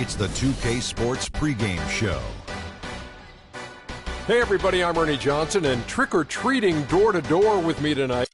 It's the 2K Sports pregame show. Hey everybody, I'm Ernie Johnson, and trick-or-treating door-to-door with me tonight.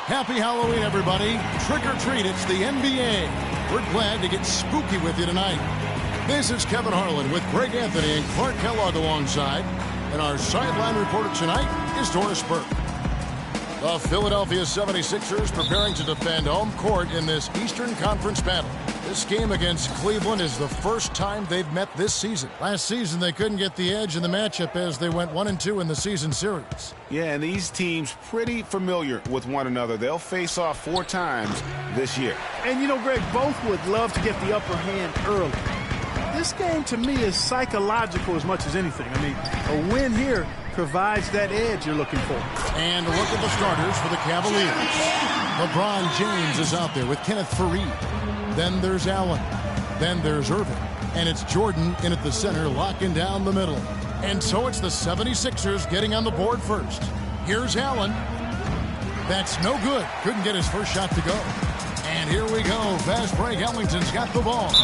Happy Halloween, everybody. Trick or treat, it's the NBA. We're glad to get spooky with you tonight. This is Kevin Harlan with Greg Anthony and Clark Kellogg alongside. And our sideline reporter tonight is Doris Burke. The Philadelphia 76ers preparing to defend home court in this Eastern Conference battle. This game against Cleveland is the first time they've met this season. Last season, they couldn't get the edge in the matchup as they went 1-2 in the season series. Yeah, and these teams pretty familiar with one another. They'll face off 4 times this year. And, you know, Greg, both would love to get the upper hand early. This game, to me, is psychological as much as anything. I mean, a win here provides that edge you're looking for. And look at the starters for the Cavaliers. LeBron James is out there with Kenneth Faried. Then there's Allen. Then there's Irving. And it's Jordan in at the center, locking down the middle. And so it's the 76ers getting on the board first. Here's Allen. That's no good. Couldn't get his first shot to go. And here we go. Fast break. Ellington's got the ball.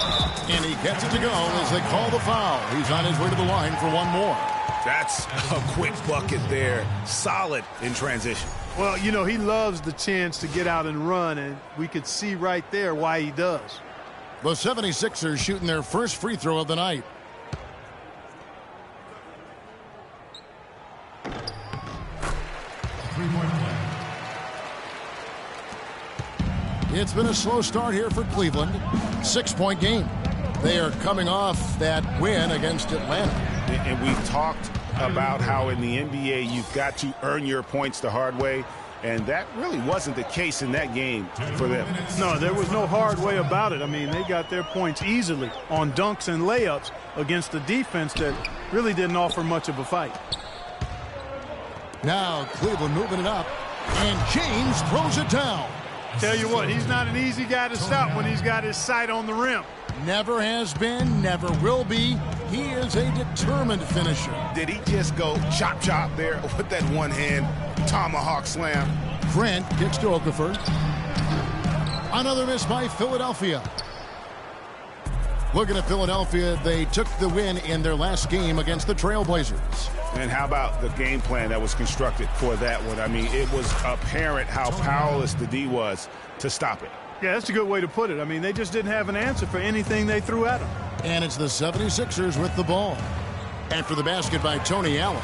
And he gets it to go as they call the foul. He's on his way to the line for one more. That's a quick bucket there. Solid in transition. Well, you know, he loves the chance to get out and run, and we could see right there why he does. The 76ers shooting their first free throw of the night. It's been a slow start here for Cleveland. 6-point game. They are coming off that win against Atlanta. And we've talked about how in the NBA you've got to earn your points the hard way, and that really wasn't the case in that game for them. No, there was no hard way about it. I mean, they got their points easily on dunks and layups against a defense that really didn't offer much of a fight. Now Cleveland moving it up, and James throws it down. Tell you what, he's not an easy guy to stop when he's got his sight on the rim. Never has been, never will be. He is a determined finisher. Did he just go chop there with that one-hand tomahawk slam? Grant gets to Okafor. Another miss by Philadelphia. Looking at Philadelphia, they took the win in their last game against the Trailblazers. And how about the game plan that was constructed for that one? I mean, it was apparent how powerless the D was to stop it. Yeah, that's a good way to put it. I mean, they just didn't have an answer for anything they threw at them. And it's the 76ers with the ball. After the basket by Tony Allen.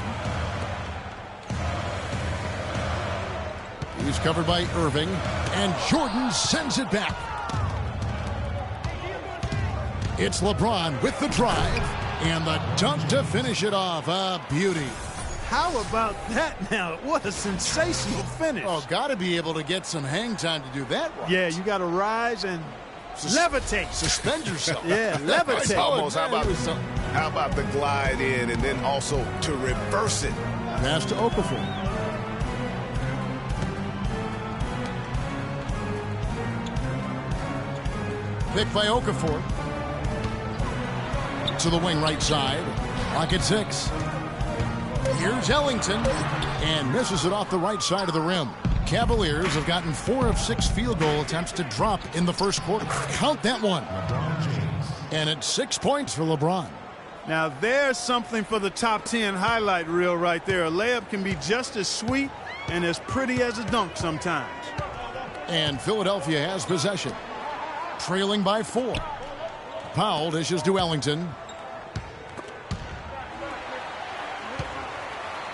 He's covered by Irving. And Jordan sends it back. It's LeBron with the drive. And the dunk to finish it off. A beauty. How about that now? What a sensational finish. Oh, got to be able to get some hang time to do that right. Yeah, you got to rise and levitate. Suspend yourself. Yeah, levitate. Almost. How about the glide in and then also to reverse it? Pass to Okafor. Pick by Okafor. To the wing right side. Clock at 6. Here's Ellington, and misses it off the right side of the rim. Cavaliers have gotten 4 of 6 field goal attempts to drop in the first quarter. Count that one. And it's 6 points for LeBron. Now there's something for the top 10 highlight reel right there. A layup can be just as sweet and as pretty as a dunk sometimes. And Philadelphia has possession. Trailing by 4. Powell dishes to Ellington.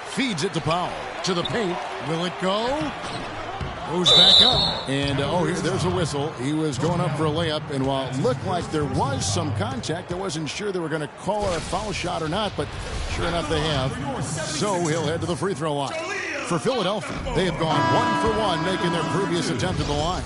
Feeds it to Powell. to the paint. Will it go? Goes back up. And, there's a whistle. He was going up for a layup. And while it looked like there was some contact, I wasn't sure they were going to call a foul shot or not. But sure enough, they have. So he'll head to the free throw line. For Philadelphia, they have gone 1 for 1, making their previous attempt at the line.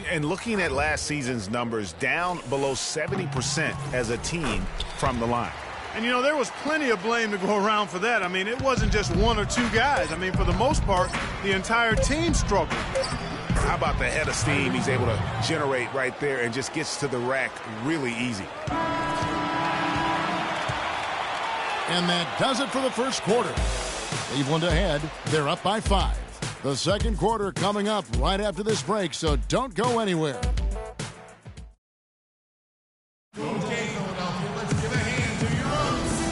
And looking at last season's numbers, down below 70% as a team from the line. And, there was plenty of blame to go around for that. I mean, it wasn't just one or two guys. I mean, for the most part, the entire team struggled. How about the head of steam he's able to generate right there and just gets to the rack really easy. And that does it for the first quarter. Cleveland ahead. They're up by 5. The second quarter coming up right after this break, so don't go anywhere.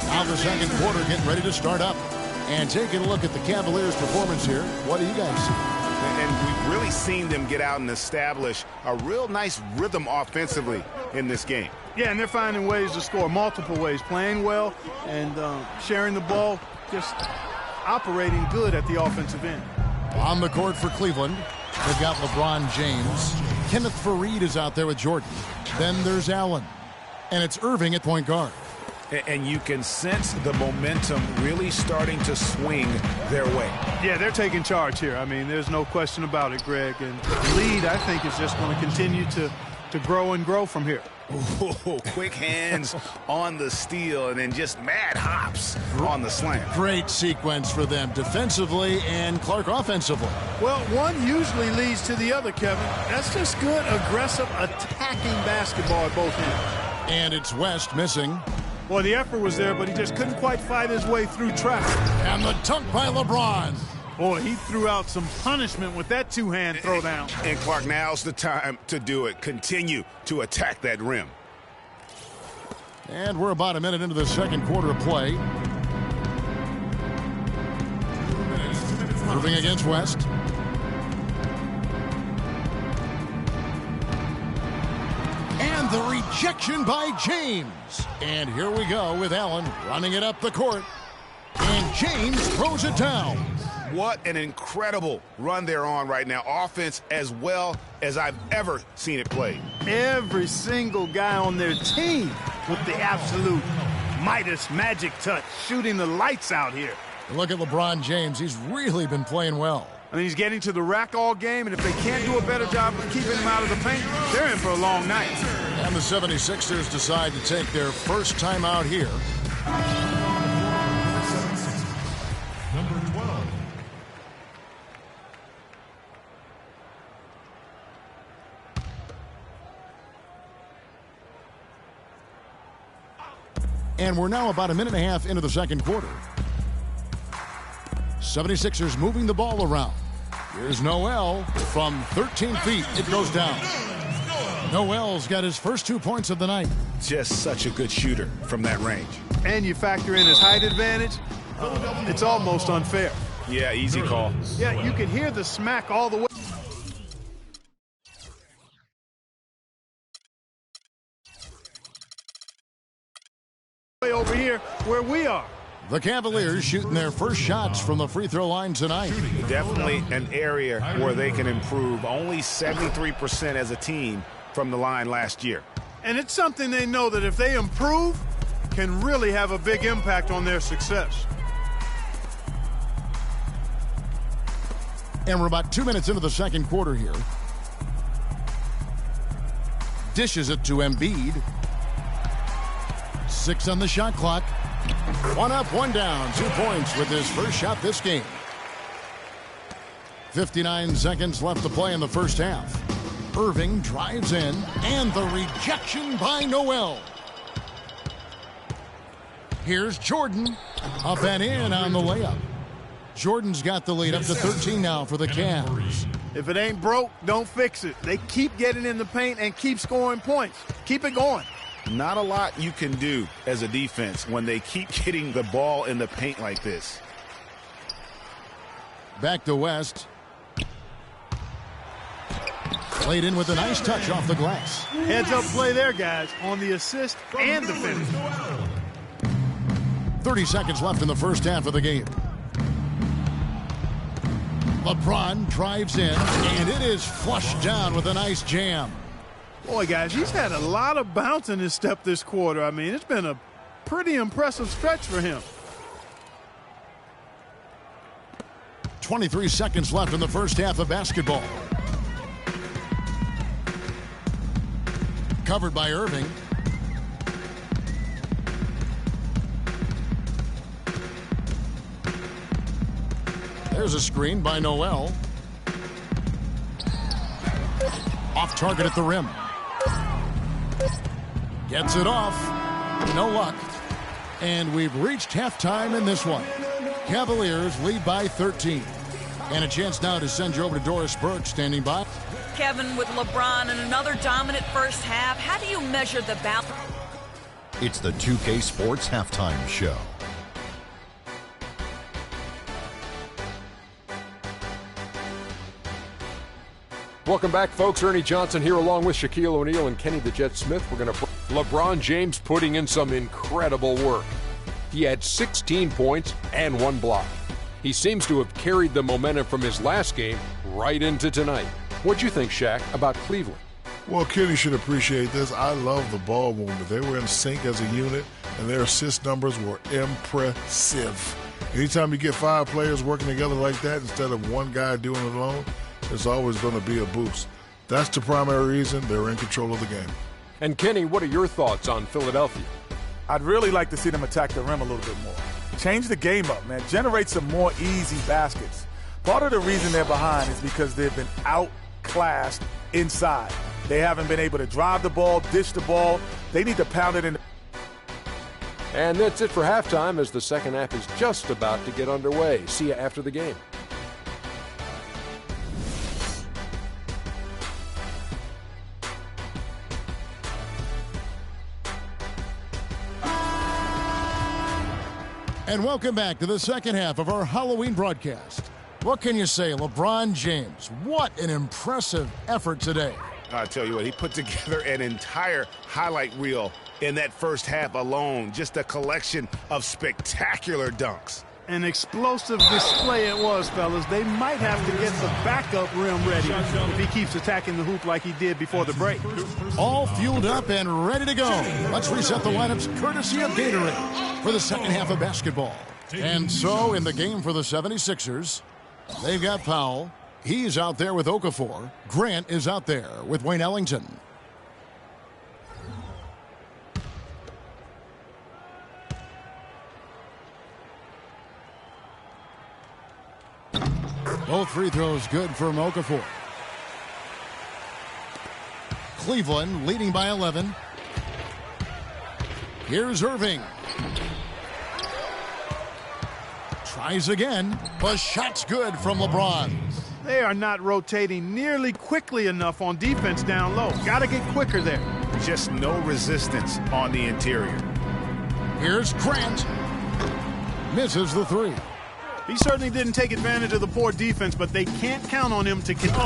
Now the second quarter getting ready to start up. And taking a look at the Cavaliers' performance here, what do you guys see? And we've really seen them get out and establish a real nice rhythm offensively in this game. Yeah, and they're finding ways to score, multiple ways, playing well and sharing the ball, just operating good at the offensive end. On the court for Cleveland, they've got LeBron James. Kenneth Faried is out there with Jordan. Then there's Allen. And it's Irving at point guard. And you can sense the momentum really starting to swing their way. Yeah, they're taking charge here. I mean, there's no question about it, Greg. And the lead, I think, is just going to continue to grow and grow from here. Ooh, quick hands on the steal and then just mad hops on the slam. Great sequence for them defensively and Clark offensively. Well, one usually leads to the other, Kevin. That's just good, aggressive, attacking basketball at both ends. And it's West missing. Well, the effort was there, but he just couldn't quite fight his way through traffic. And the dunk by LeBron. Boy, he threw out some punishment with that two-hand throwdown. And Clark, now's the time to do it. Continue to attack that rim. And we're about a minute into the second quarter of play. Moving against West. And the rejection by James. And here we go with Allen running it up the court. And James throws it down. What an incredible run they're on right now. Offense as well as I've ever seen it played. Every single guy on their team with the absolute Midas magic touch, shooting the lights out here. Look at LeBron James. He's really been playing well. I mean, he's getting to the rack all game, and if they can't do a better job of keeping him out of the paint, they're in for a long night. And the 76ers decide to take their first time out here. Number 12. And we're now about a minute and a half into the second quarter. 76ers moving the ball around. Here's Noel from 13 feet. It goes down. Noel's got his first 2 points of the night. Just such a good shooter from that range. And you factor in his height advantage, it's almost unfair. Yeah, easy call. Yeah, you can hear the smack all the way. Over here where we are. The Cavaliers shooting their first shots from the free throw line tonight. Definitely an area where they can improve. Only 73% as a team from the line last year. And it's something they know that if they improve, can really have a big impact on their success. And we're about 2 minutes into the second quarter here. Dishes it to Embiid. 6 on the shot clock. 1 up, 1 down. 2 points with his first shot this game. 59 seconds left to play in the first half. Irving drives in, and the rejection by Noel. Here's Jordan. Up and in on the layup. Jordan's got the lead up to 13 now for the Cavs. If it ain't broke, don't fix it. They keep getting in the paint and keep scoring points. Keep it going. Not a lot you can do as a defense when they keep getting the ball in the paint like this. Back to West. Played in with a nice touch off the glass. Heads up play there, guys, on the assist and the finish. 30 seconds left in the first half of the game. LeBron drives in, and it is flushed down with a nice jam. Boy, guys, he's had a lot of bounce in his step this quarter. I mean, it's been a pretty impressive stretch for him. 23 seconds left in the first half of basketball. Covered by Irving. There's a screen by Noel. Off target at the rim. Gets it off. No luck. And we've reached halftime in this one. Cavaliers lead by 13. And a chance now to send you over to Doris Burke standing by. Kevin, with LeBron and another dominant first half, how do you measure the balance? It's the 2K Sports Halftime Show. Welcome back, folks. Ernie Johnson here along with Shaquille O'Neal and Kenny the Jet Smith. We're going to LeBron James putting in some incredible work. He had 16 points and 1 block. He seems to have carried the momentum from his last game right into tonight. What'd you think, Shaq, about Cleveland? Well, Kenny should appreciate this. I love the ball movement. They were in sync as a unit, and their assist numbers were impressive. Anytime you get 5 players working together like that instead of one guy doing it alone, there's always going to be a boost. That's the primary reason they're in control of the game. And Kenny, what are your thoughts on Philadelphia? I'd really like to see them attack the rim a little bit more. Change the game up, man. Generate some more easy baskets. Part of the reason they're behind is because they've been outclassed inside. They haven't been able to drive the ball, dish the ball. They need to pound it in. And that's it for halftime as the second half is just about to get underway. See you after the game. And welcome back to the second half of our Halloween broadcast. What can you say, LeBron James? What an impressive effort today. I tell you what, he put together an entire highlight reel in that first half alone. Just a collection of spectacular dunks. An explosive display it was, fellas. They might have to get the backup rim ready if he keeps attacking the hoop like he did before the break. All fueled up and ready to go. Let's reset the lineups courtesy of Gatorade for the second half of basketball. And so in the game for the 76ers, they've got Powell. He's out there with Okafor. Grant is out there with Wayne Ellington. Both free throws good for Okafor. Cleveland leading by 11. Here's Irving. Tries again. The shot's good from LeBron. They are not rotating nearly quickly enough on defense down low. Got to get quicker there. Just no resistance on the interior. Here's Grant. Misses the three. He certainly didn't take advantage of the poor defense, but they can't count on him to continue.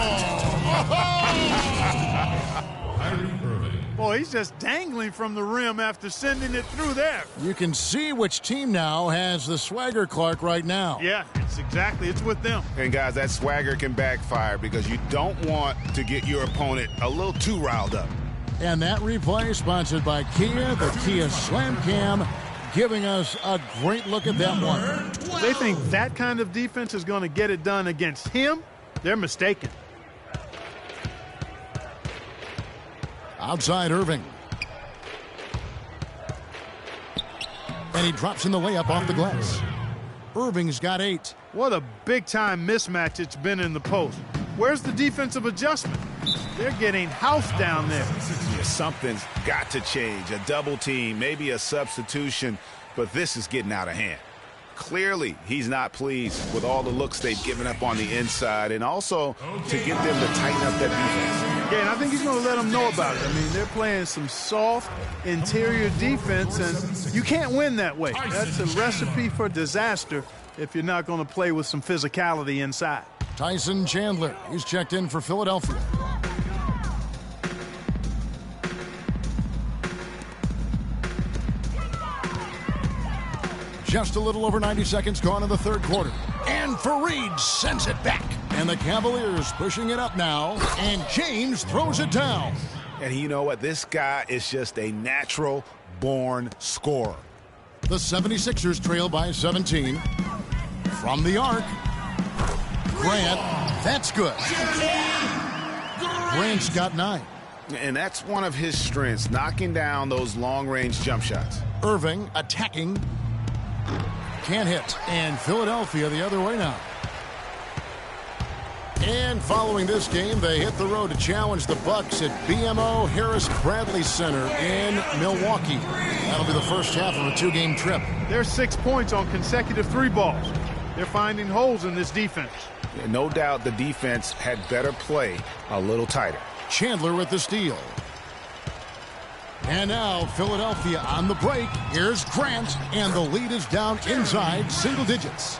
Boy, he's just dangling from the rim after sending it through there. You can see which team now has the swagger Clark right now. Yeah, it's with them. And guys, that swagger can backfire because you don't want to get your opponent a little too riled up. And that replay sponsored by Kia, the Kia Slam Cam, giving us a great look at that one. They think that kind of defense is going to get it done against him. They're mistaken. Outside Irving. And he drops in the layup off the glass. Irving's got 8. What a big-time mismatch it's been in the post. Where's the defensive adjustment? They're getting housed down there. Yeah, something's got to change. A double team, maybe a substitution, but this is getting out of hand. Clearly, he's not pleased with all the looks they've given up on the inside and also to get them to tighten up that defense. Yeah, and I think he's going to let them know about it. I mean, they're playing some soft interior defense, and you can't win that way. That's a recipe for disaster if you're not going to play with some physicality inside. Tyson Chandler, he's checked in for Philadelphia. Just a little over 90 seconds gone in the third quarter. And Fareed sends it back. And the Cavaliers pushing it up now. And James throws it down. And you know what? This guy is just a natural-born scorer. The 76ers trail by 17. From the arc. Grant. That's good. Grant's got 9. And that's one of his strengths, knocking down those long-range jump shots. Irving attacking. Can't hit. And Philadelphia the other way now. And following this game, they hit the road to challenge the Bucks at BMO Harris Bradley Center in Milwaukee. That'll be the first half of a 2-game trip. There's 6 points on consecutive 3 balls. They're finding holes in this defense. No doubt the defense had better play a little tighter. Chandler with the steal. And now Philadelphia on the break. Here's Grant, and the lead is down inside single digits.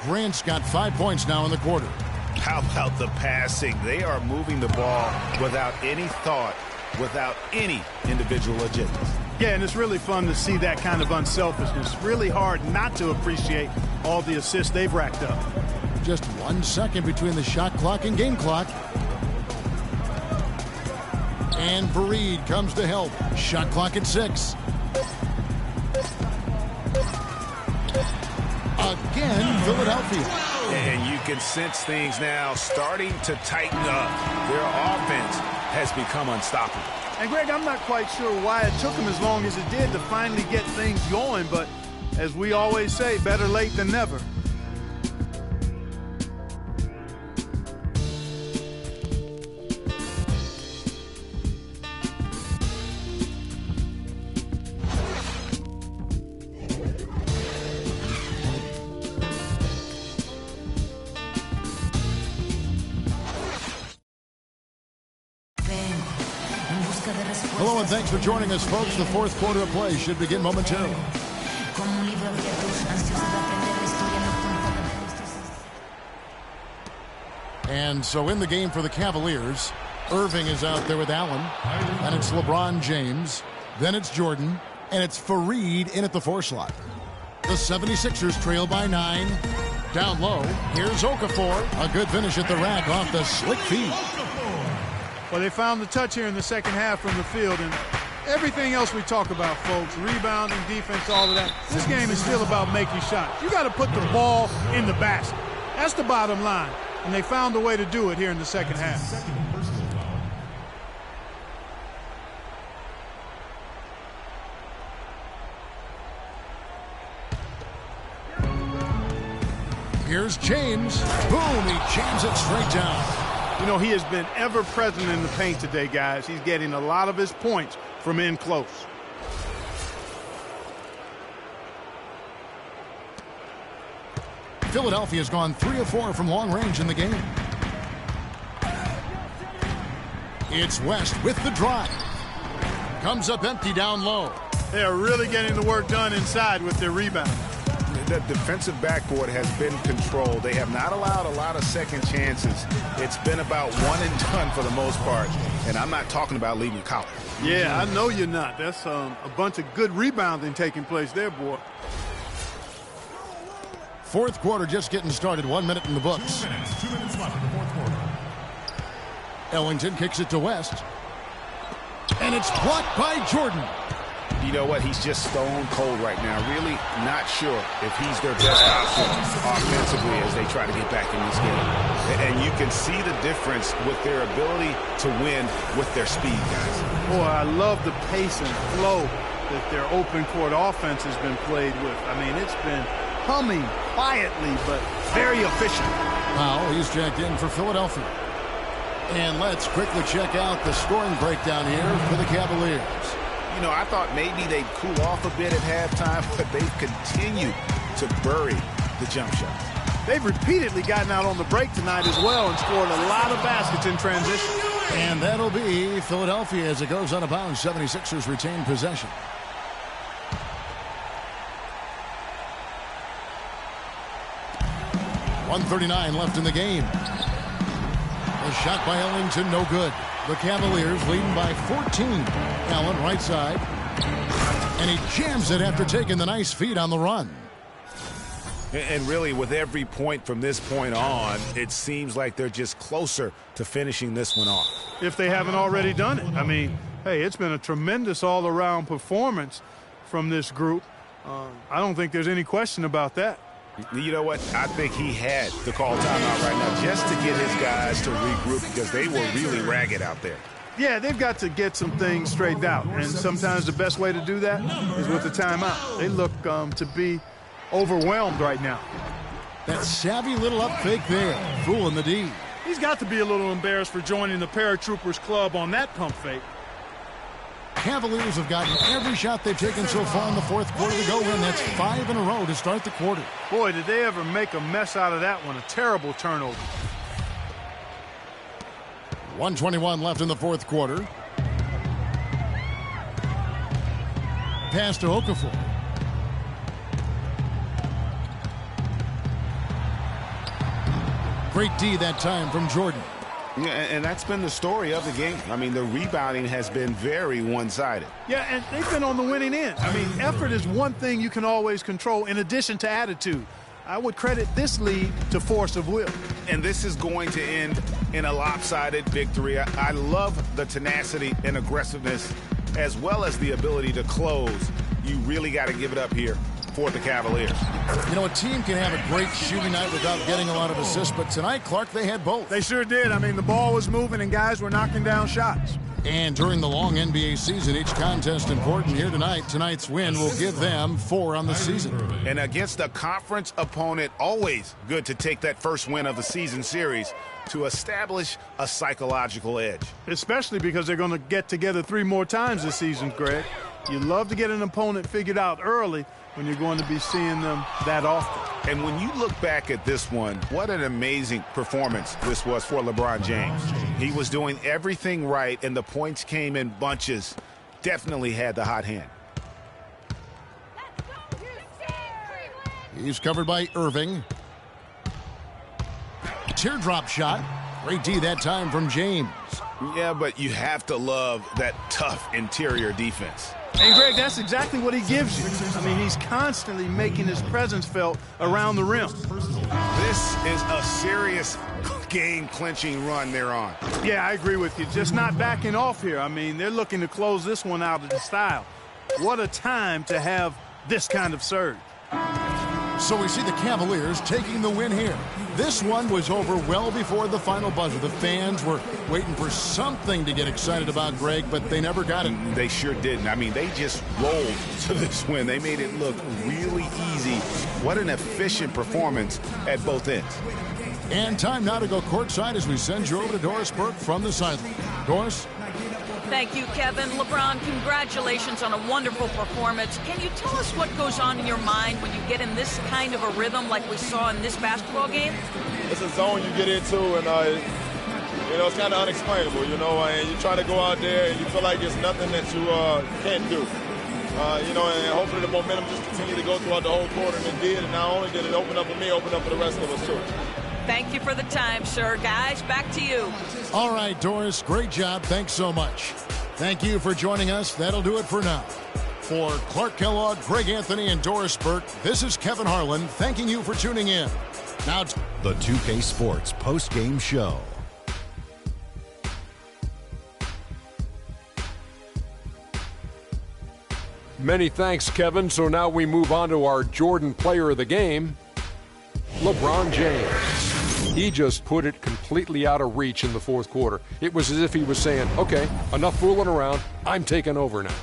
Grant's got 5 points now in the quarter. How about the passing? They are moving the ball without any thought, without any individual agenda. Yeah, and it's really fun to see that kind of unselfishness. Really hard not to appreciate all the assists they've racked up. Just 1 second between the shot clock and game clock. And Fareed comes to help. Shot clock at 6. Again, Philadelphia. And you can sense things now starting to tighten up. Their offense has become unstoppable. And, Greg, I'm not quite sure why it took them as long as it did to finally get things going, but as we always say, better late than never. Hello and thanks for joining us, folks. The fourth quarter of play should begin momentarily. And so in the game for the Cavaliers, Irving is out there with Allen. And it's LeBron James. Then it's Jordan. And it's Fareed in at the 4 slot. The 76ers trail by 9. Down low, here's Okafor. A good finish at the rack off the slick feed. Well, they found the touch here in the second half from the field, and everything else we talk about, folks, rebounding, defense, all of that, this game is still about making shots. You got to put the ball in the basket. That's the bottom line, and they found a way to do it here in the second half. Here's James. Boom, he jams it straight down. You know, he has been ever present in the paint today, guys. He's getting a lot of his points from in close. Philadelphia's gone 3 of 4 from long range in the game. It's West with the drive. Comes up empty down low. They are really getting the work done inside with their rebound. The defensive backboard has been controlled. They have not allowed a lot of second chances. It's been about one and done for the most part. And I'm not talking about leaving college. Yeah, I know you're not. That's a bunch of good rebounding taking place there, boy. Fourth quarter just getting started. 1 minute in the books. 2 minutes left in the fourth quarter. Ellington kicks it to West. And it's blocked by Jordan. You know what? He's just stone cold right now. Really not sure if he's their best option offensively as they try to get back in this game. And you can see the difference with their ability to win with their speed, guys. Boy, I love the pace and flow that their open court offense has been played with. I mean, it's been humming quietly, but very efficient. Powell, he's checked in for Philadelphia. And let's quickly check out the scoring breakdown here for the Cavaliers. You know, I thought maybe they'd cool off a bit at halftime, but they've continued to bury the jump shots. They've repeatedly gotten out on the break tonight as well and scored a lot of baskets in transition. And that'll be Philadelphia as it goes out of bounds. 76ers retain possession. .139 left in the game. A shot by Ellington, no good. The Cavaliers leading by 14. Allen right side. And he jams it after taking the nice feed on the run. And really, with every point from this point on, it seems like they're just closer to finishing this one off. If they haven't already done it. I mean, hey, it's been a tremendous all-around performance from this group. I don't think there's any question about that. You know what? I think he had to call timeout right now just to get his guys to regroup because they were really ragged out there. Yeah, they've got to get some things straightened out, and sometimes the best way to do that is with the timeout. They look to be overwhelmed right now. That savvy little up fake there, fooling the D. He's got to be a little embarrassed for joining the Paratroopers Club on that pump fake. Cavaliers have gotten every shot they've taken so far in the fourth quarter to go in. That's 5 in a row to start the quarter. Boy, did they ever make a mess out of that one. A terrible turnover. 1:21 left in the fourth quarter. Pass to Okafor. Great D that time from Jordan. Yeah, and that's been the story of the game. I mean, the rebounding has been very one-sided. Yeah, and they've been on the winning end. I mean, effort is one thing you can always control in addition to attitude. I would credit this lead to force of will. And this is going to end in a lopsided victory. I love the tenacity and aggressiveness as well as the ability to close. You really got to give it up here for the Cavaliers. You know, a team can have a great shooting night without getting a lot of assists, but tonight, Clark, they had both. They sure did. I mean, the ball was moving and guys were knocking down shots. And during the long NBA season, each contest important here tonight. Tonight's win will give them 4 on the season. And against a conference opponent, always good to take that first win of the season series to establish a psychological edge. Especially because they're going to get together 3 more times this season, Greg. You love to get an opponent figured out early when you're going to be seeing them that often. And when you look back at this one, what an amazing performance this was for LeBron James. He was doing everything right, and the points came in bunches. Definitely had the hot hand. He's covered by Irving. Teardrop shot. Great D that time from James. Yeah, but you have to love that tough interior defense. And, Greg, that's exactly what he gives you. I mean, he's constantly making his presence felt around the rim. This is a serious game-clinching run they're on. Yeah, I agree with you. Just not backing off here. I mean, they're looking to close this one out of the style. What a time to have this kind of surge. So we see the Cavaliers taking the win here. This one was over well before the final buzzer. The fans were waiting for something to get excited about, Greg, but they never got it. They sure didn't. I mean, they just rolled to this win. They made it look really easy. What an efficient performance at both ends. And time now to go courtside as we send you over to Doris Burke from the sideline. Doris? Thank you, Kevin. LeBron, congratulations on a wonderful performance. Can you tell us what goes on in your mind when you get in this kind of a rhythm like we saw in this basketball game? It's a zone you get into, and, it's kind of unexplainable, and you try to go out there and you feel like there's nothing that you can't do. And hopefully the momentum just continue to go throughout the whole quarter, and it did. And not only did it open up for me, open up for the rest of us, too. Thank you for the time, sir. Guys, back to you. All right, Doris, great job. Thanks so much. Thank you for joining us. That'll do it for now. For Clark Kellogg, Greg Anthony, and Doris Burke, this is Kevin Harlan thanking you for tuning in. Now, the 2K Sports post-game show. Many thanks, Kevin. So now we move on to our Jordan player of the game, LeBron James. He just put it completely out of reach in the fourth quarter. It was as if he was saying, okay, enough fooling around. I'm taking over now.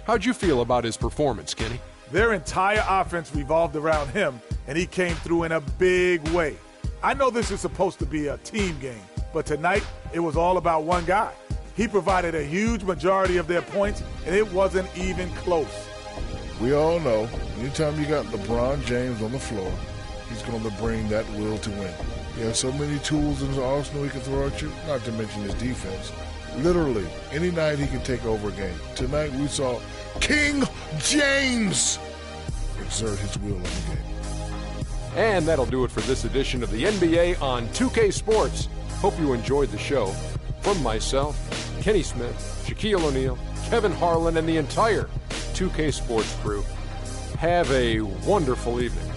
How'd you feel about his performance, Kenny? Their entire offense revolved around him, and he came through in a big way. I know this is supposed to be a team game, but tonight it was all about one guy. He provided a huge majority of their points, and it wasn't even close. We all know, anytime you got LeBron James on the floor, he's going to bring that will to win. He has so many tools in his arsenal he can throw at you, not to mention his defense. Literally, any night he can take over a game. Tonight we saw King James exert his will in the game. And that'll do it for this edition of the NBA on 2K Sports. Hope you enjoyed the show. From myself, Kenny Smith, Shaquille O'Neal, Kevin Harlan, and the entire 2K Sports crew, have a wonderful evening.